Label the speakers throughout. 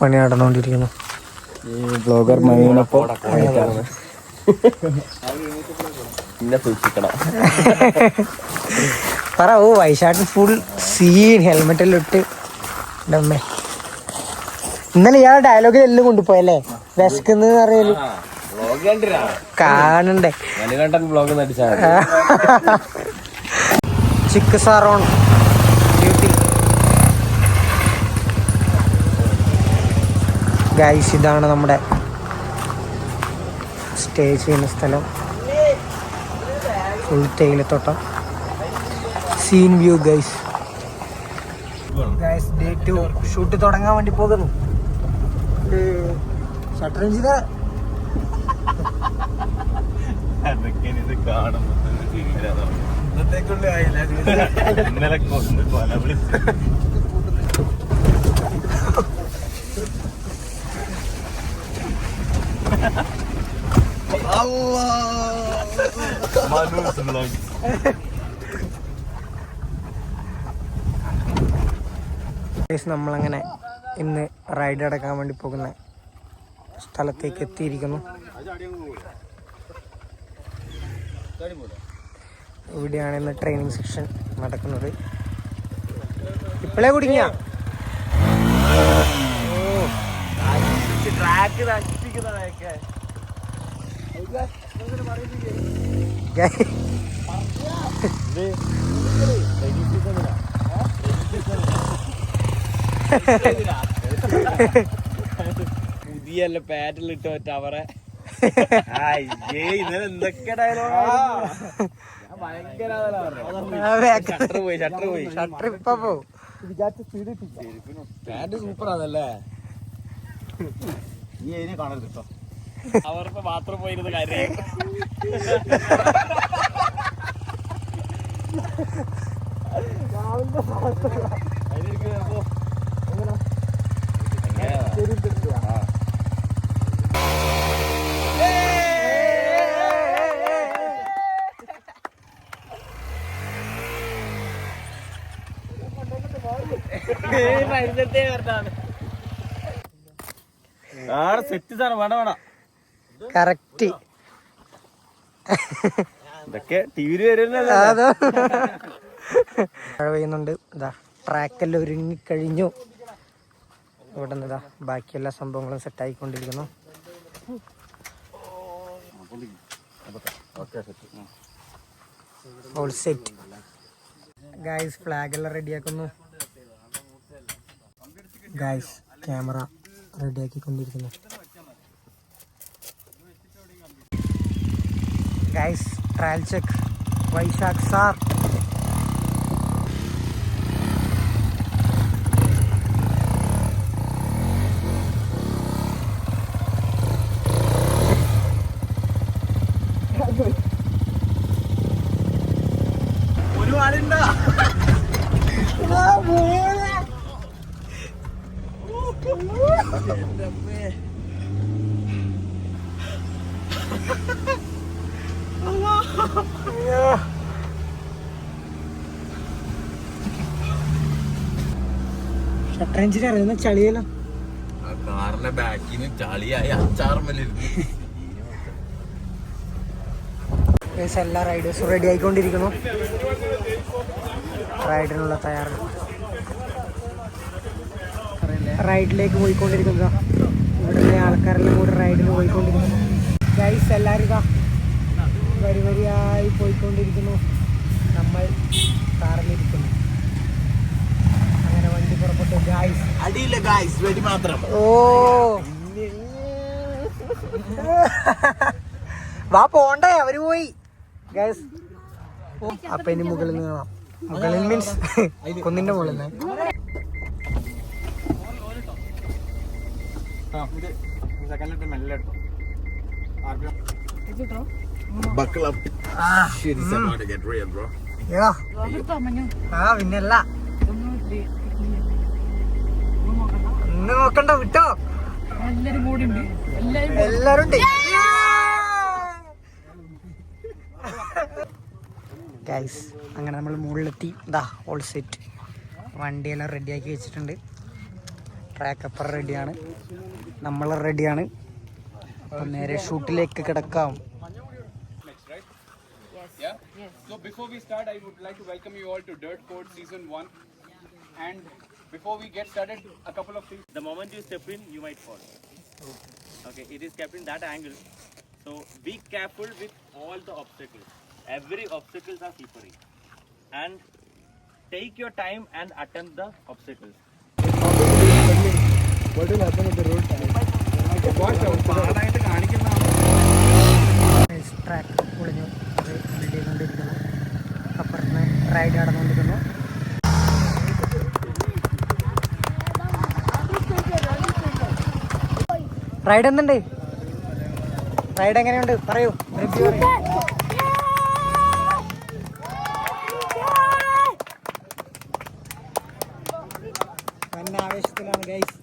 Speaker 1: പണി നടന്നുകൊണ്ടിരിക്കുന്നു.
Speaker 2: ഈ ബ്ലോഗർ മൈനൊപ്പം
Speaker 1: പറ. ഓ വൈശാഖ് ഫുൾ സീൻ ഹെൽമെറ്റ് എല്ലാം ഇട്ട്. അമ്മേ ഇന്നലെ ഇയാൾ ഡയലോഗിൽ എല്ലാം കൊണ്ടുപോയല്ലേ വിശക്കുന്ന അറിയാല് കാണണ്ടേ. ചിക്ക് സാറോൺ ഡ്യൂട്ടി. ഗൈസ് ഇതാണ് നമ്മുടെ സ്റ്റേ ചെയ്യുന്ന സ്ഥലം. ഫുൾ തേയിലത്തോട്ടം. Scene view guys. Guys day 2 shoot തുടങ്ങാൻ വേണ്ടി പോകുന്നു. ഷട്ടർ എഞ്ചിന് നമ്മളങ്ങനെ ഇന്ന് റൈഡ് അടക്കാൻ വേണ്ടി പോകുന്ന സ്ഥലത്തേക്ക് എത്തിയിരിക്കുന്നു. ഇവിടെയാണ് ഇന്ന് ട്രെയിനിങ് സെക്ഷൻ നടക്കുന്നത്. ഇപ്പോഴേ കുടുങ്ങിയ
Speaker 2: പുതിയല്ല പാറ്റിലിട്ട് പറ്റ അവരെ എന്തൊക്കെ സൂപ്പറാണല്ലേ. നീ അതിനെ കാണരുത് കേട്ടോ. അവർക്ക് മാത്രം പോയിരുന്ന കാര്യം.
Speaker 1: കറക്റ്റ്
Speaker 2: ഇതൊക്കെ ടിവിയിൽ വരുന്നല്ലോ.
Speaker 1: മഴ പെയ്യുന്നുണ്ട്. ഇതാ ട്രാക്കെല്ലാം ഒരുങ്ങിക്കഴിഞ്ഞു. ഇവിടെ നിന്ന് ഇതാ ബാക്കി എല്ലാ സംഭവങ്ങളും സെറ്റായിക്കൊണ്ടിരിക്കുന്നു. All set guys. ഫ്ലാഗ് എല്ലാം റെഡിയാക്കുന്നു. ഗൈസ് ക്യാമറ റെഡിയാക്കിക്കൊണ്ടിരിക്കുന്നു. Guys trial check. Vaishakh sir
Speaker 2: ഒരു ആളുണ്ടോ?
Speaker 1: ഷട്ടർ എഞ്ചിന് അറിയുന്ന ചളിയല്ലോ.
Speaker 2: കാറിന്റെ ബാക്കിന് ചളിയായി അച്ചാറുമല്ലിരുന്നു.
Speaker 1: എല്ലാ റൈഡേഴ്സും റെഡി ആയിക്കൊണ്ടിരിക്കുന്നു. റൈഡിനുള്ള തയ്യാറ്. റൈഡിലേക്ക് പോയിക്കൊണ്ടിരിക്കുന്നു. ഇവിടുത്തെ ആൾക്കാരെല്ലാം കൂടി റൈഡിന് പോയിക്കൊണ്ടിരിക്കുന്നു. ഗൈസ് എല്ലാവരും ഇതാ വരി വരിയായി പോയിക്കൊണ്ടിരിക്കുന്നു. നമ്മൾ കാറിലിരിക്കുന്നു. അങ്ങനെ വണ്ടി പുറപ്പെട്ടു. ഗൈസ്
Speaker 2: അടിയില്ല ഗൈസ്, വെടി മാത്രം.
Speaker 1: ഓ വാ പോണ്ടേ, അവര് പോയി. ഗൈസ് അപ്പൊ ഇനി മുകളിൽ നിന്ന് കാണാം. മുകളിൽ മീൻസ് കുന്നിന്റെ മുകളിൽ നിന്ന്. പിന്നല്ല ഇന്ന് നോക്കണ്ട, വിട്ടോ. എല്ലാരും ഉണ്ട്. ഗൈസ് അങ്ങനെ നമ്മൾ മുകളിലെത്തി. ഇതാ ഓൾ സെറ്റ്. വണ്ടിയെല്ലാം റെഡിയാക്കി വെച്ചിട്ടുണ്ട്. ട്രാക്ക് അപ്പർ റെഡിയാണ്, നമ്മൾ റെഡിയാണ്. അപ്പം നേരെ ഷൂട്ടിലേക്ക് കിടക്കാം.
Speaker 3: Yeah. So before we start, I would like to welcome you all to Dirt Code Season 1. And before we get started, a couple of things.
Speaker 2: The moment you step in, you might fall. Okay, it is kept in that angle. So be careful with all the obstacles. Every obstacles are slippery. And take your time and attempt the obstacles.
Speaker 4: What will happen at the road time?
Speaker 1: Track പൊളിഞ്ഞു, അത് build ചെയ്തുകൊണ്ടിരിക്കുന്നു. അപ്പുറത്ത് ride നടന്നുകൊണ്ടിരിക്കുന്നു. Ride എന്തുണ്ട്? Ride എങ്ങനെയുണ്ട് പറയൂ, review പറയൂ. വന്ന ആവേശത്തിലാണ് ഗൈസ്.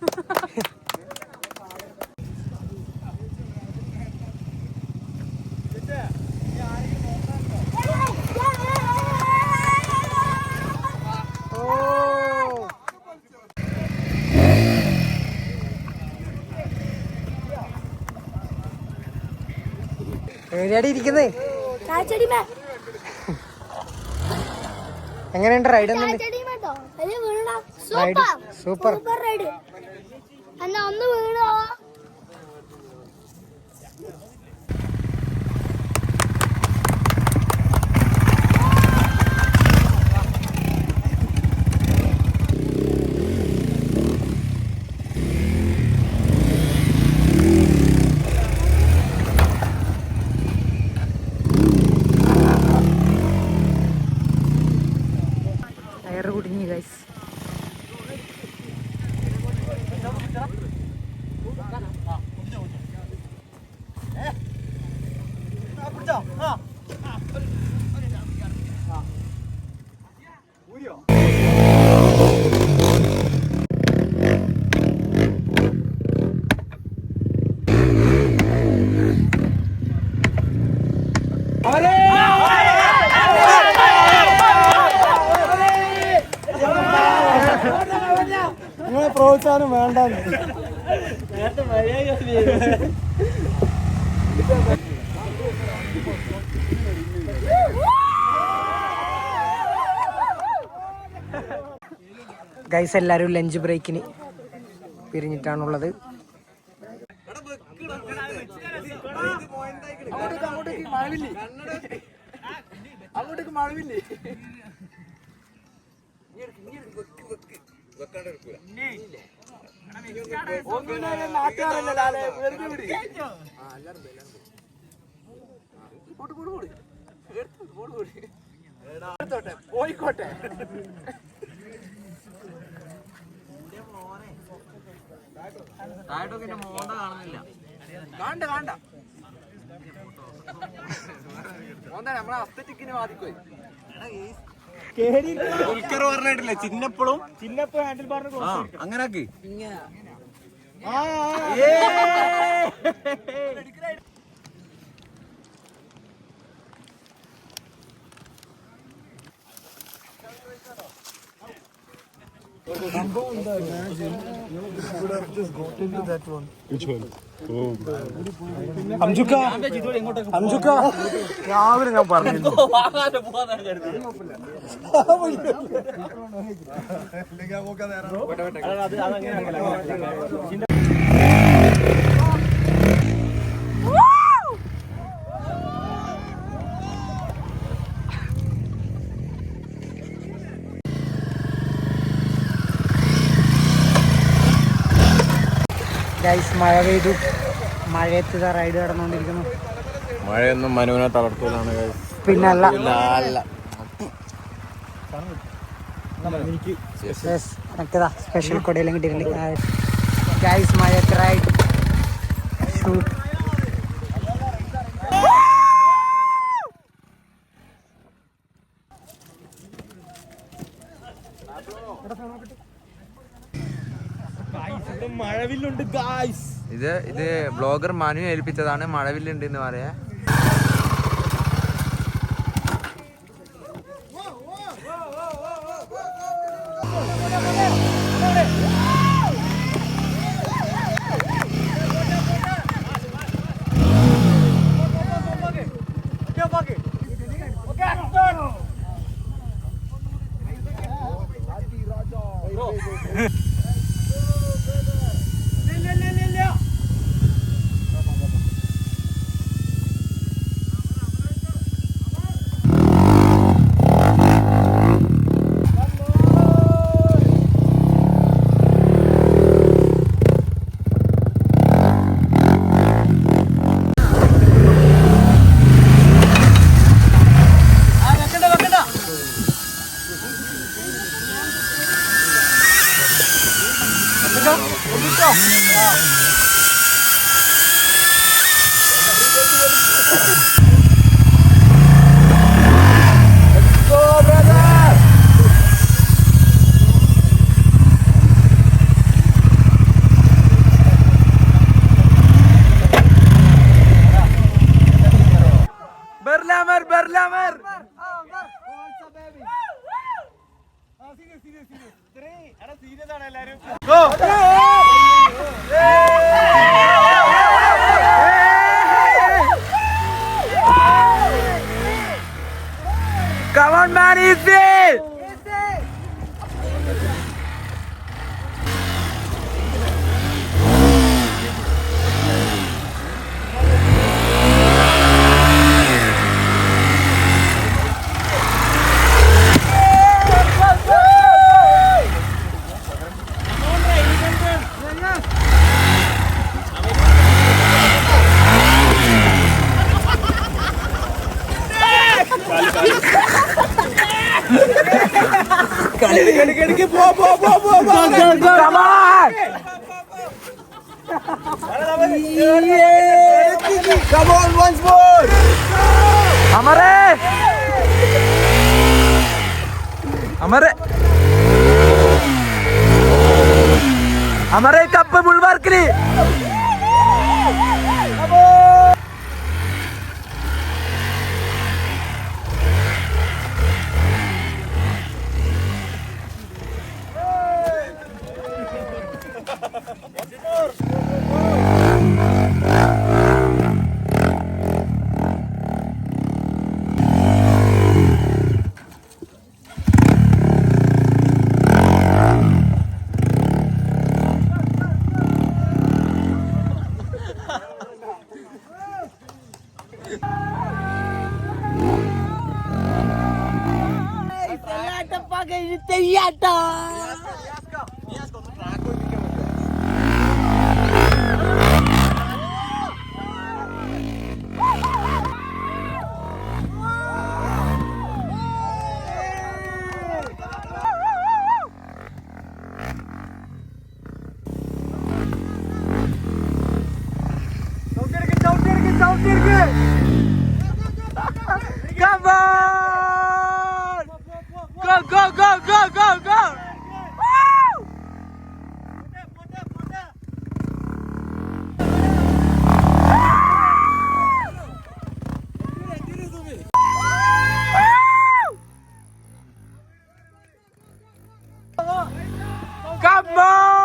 Speaker 1: എവിടെയാടി ഇരിക്കുന്നത്? എങ്ങനെയുണ്ട് റൈഡ്? സൂപ്പർ.
Speaker 5: ഒന്ന് വീണോ?
Speaker 1: ടയറ് കുടുങ്ങി ഗൈസ്.
Speaker 4: നിങ്ങളെ പ്രോത്സാഹനം വേണ്ട.
Speaker 1: ഗൈസ് എല്ലാവരും ലഞ്ച് ബ്രേക്കിന് പിരിഞ്ഞിട്ടാണുള്ളത്.
Speaker 4: അങ്ങോട്ടേക്ക് മഴവില്ലേ? നാട്ടുകാരല്ലേ വെറുതെ വിടി. പോയിക്കോട്ടെ. കാണണ്ട കാണണ്ട, നമ്മളെ അസ്തറ്റിക്കിന് ബാധിക്കുവേ.
Speaker 2: ഉൽക്കർ പറഞ്ഞിട്ടില്ല, ചിന്നപ്പോഴും
Speaker 4: ചിന്നപ്പോ ഹാൻഡിൽ ബാറിന്
Speaker 2: അങ്ങനാക്ക്.
Speaker 4: രാവിലെ ഞാൻ പറഞ്ഞു
Speaker 1: ഗൈസ് മഴ പെയ്തു, മഴയത്ത് റൈഡ് നടന്നുകൊണ്ടിരിക്കുന്നു.
Speaker 2: മഴയൊന്നും മനുവിനെ തളർത്തൂലാണ്.
Speaker 1: പിന്നല്ല സ്പെഷ്യൽ കൊടയിലും കിട്ടിയിട്ടുണ്ട് ഗൈസ്. മഴയത്ത് റൈഡ് ഷൂട്ട്.
Speaker 2: മഴവില്ലുണ്ട് ഗായ്സ്.
Speaker 6: ഇത് ബ്ലോഗർ മനു ഏൽപ്പിച്ചതാണ്. മഴവില്ലുണ്ട് എന്ന് പറയാ. ബെർലാമർ ബെർലാമർ Come on, man, easy! Come on! Come on, once more! Amare! Amare! Amare cup bulwark li! Come on! Go, go, go, go, go, go! Woo! Come on!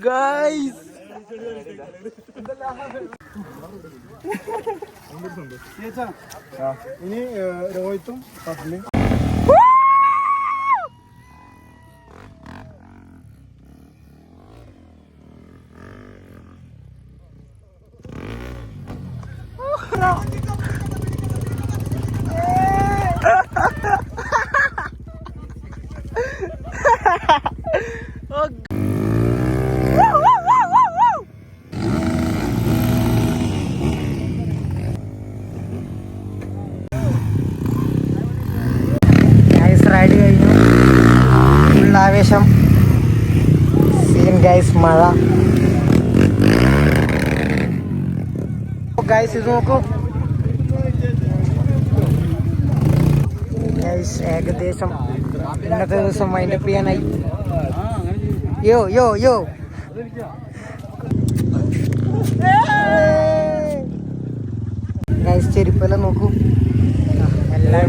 Speaker 6: Guys!
Speaker 4: ഇനി രോഹിത്തും പത്നിയും
Speaker 1: ride കഴിഞ്ഞു. Full ആവേശം. Scene guys, മഴ. Guys ഇത് നോക്കൂ guys, ഏകദേശം ഇന്നത്തെ ദിവസം wind up ചെയ്യാനായി. യോ യോ യോ ഗൈസ്, ചെരുപ്പെല്ലാം നോക്കൂ. എല്ലാം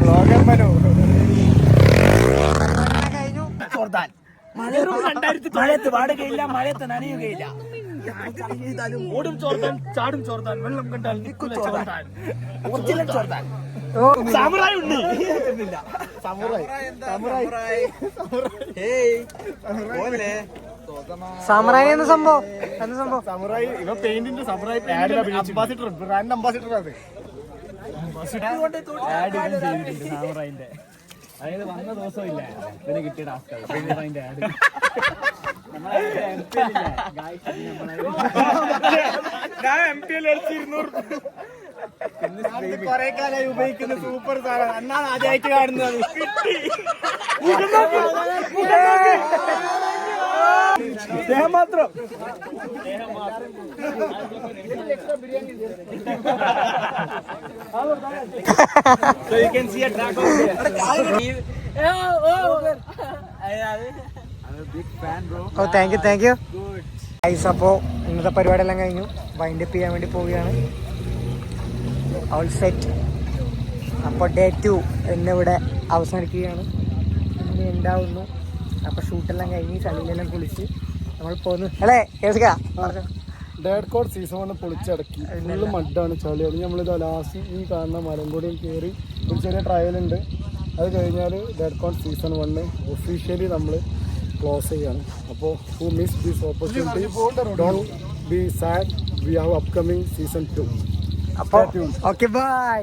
Speaker 4: മഴയത്ത് പാടുകയില്ല, മഴയത്ത് നനയുകയില്ല. ഓടും ചോർത്താൻ, ചാടും ചോർത്താൻ, വെള്ളം കണ്ടാൽ നിൽക്കും ചോർത്താൻ. ഒറിജിനൽ ചോർത്താൻ. സാമുറായി ഉണ്ട്.
Speaker 1: സാമുറായി എന്ന സംഭവം
Speaker 4: സമുറായി ഇവ പെയിന്റിന്റെ സമുറായി അംബാസിഡർ, ബ്രാൻഡ് അംബാസിഡർ അത്. സാമുറായിന്റെ അതായത് വന്ന ദിവസമില്ല ഇതിന് കിട്ടിയ ടാസ്ക്. ആഡ് കൊറേ കാലമായി ഉപയോഗിക്കുന്ന സൂപ്പർ സാധനം എന്നാണ് ആദ്യമായിട്ട് കാണുന്നത്. സ്നേഹം മാത്രം. So you can see a track over there.
Speaker 1: Oh thank you guys. അപ്പോൾ ഇന്നത്തെ പരിപാടിയെല്ലാം കഴിഞ്ഞു. വൈൻഡപ്പ് ചെയ്യാൻ വേണ്ടി പോവുകയാണ്. All set. അപ്പോൾ ഡേ 2 എന്നിവിടെ അവസാനിക്കുകയാണ്. ഇനി ഉണ്ടാവുന്നു. അപ്പോൾ ഷൂട്ടെല്ലാം കഴിഞ്ഞ് ചളിയിലെല്ലാം കുളിച്ച് നമ്മൾ പോന്നു അല്ലേ കേൾക്കുക.
Speaker 4: Dead code season 1 പൊളിച്ചടക്കി. ഫുള്ള് മഡാണ്, ചളിയാണ്. നമ്മളിത് ലാസ്റ്റ് ഈ കാണുന്ന മരം കൂടി കയറി ഒരു ചെറിയ ട്രയലുണ്ട്. അത് കഴിഞ്ഞാൽ ഡേഡ് കോഡ് സീസൺ 1 ഒഫീഷ്യലി നമ്മൾ ക്ലോസ് ചെയ്യാണ്. അപ്പോൾ who miss this opportunity don't be sad, we have upcoming season 2.
Speaker 1: അപ്പോൾ ഓക്കെ ബൈ.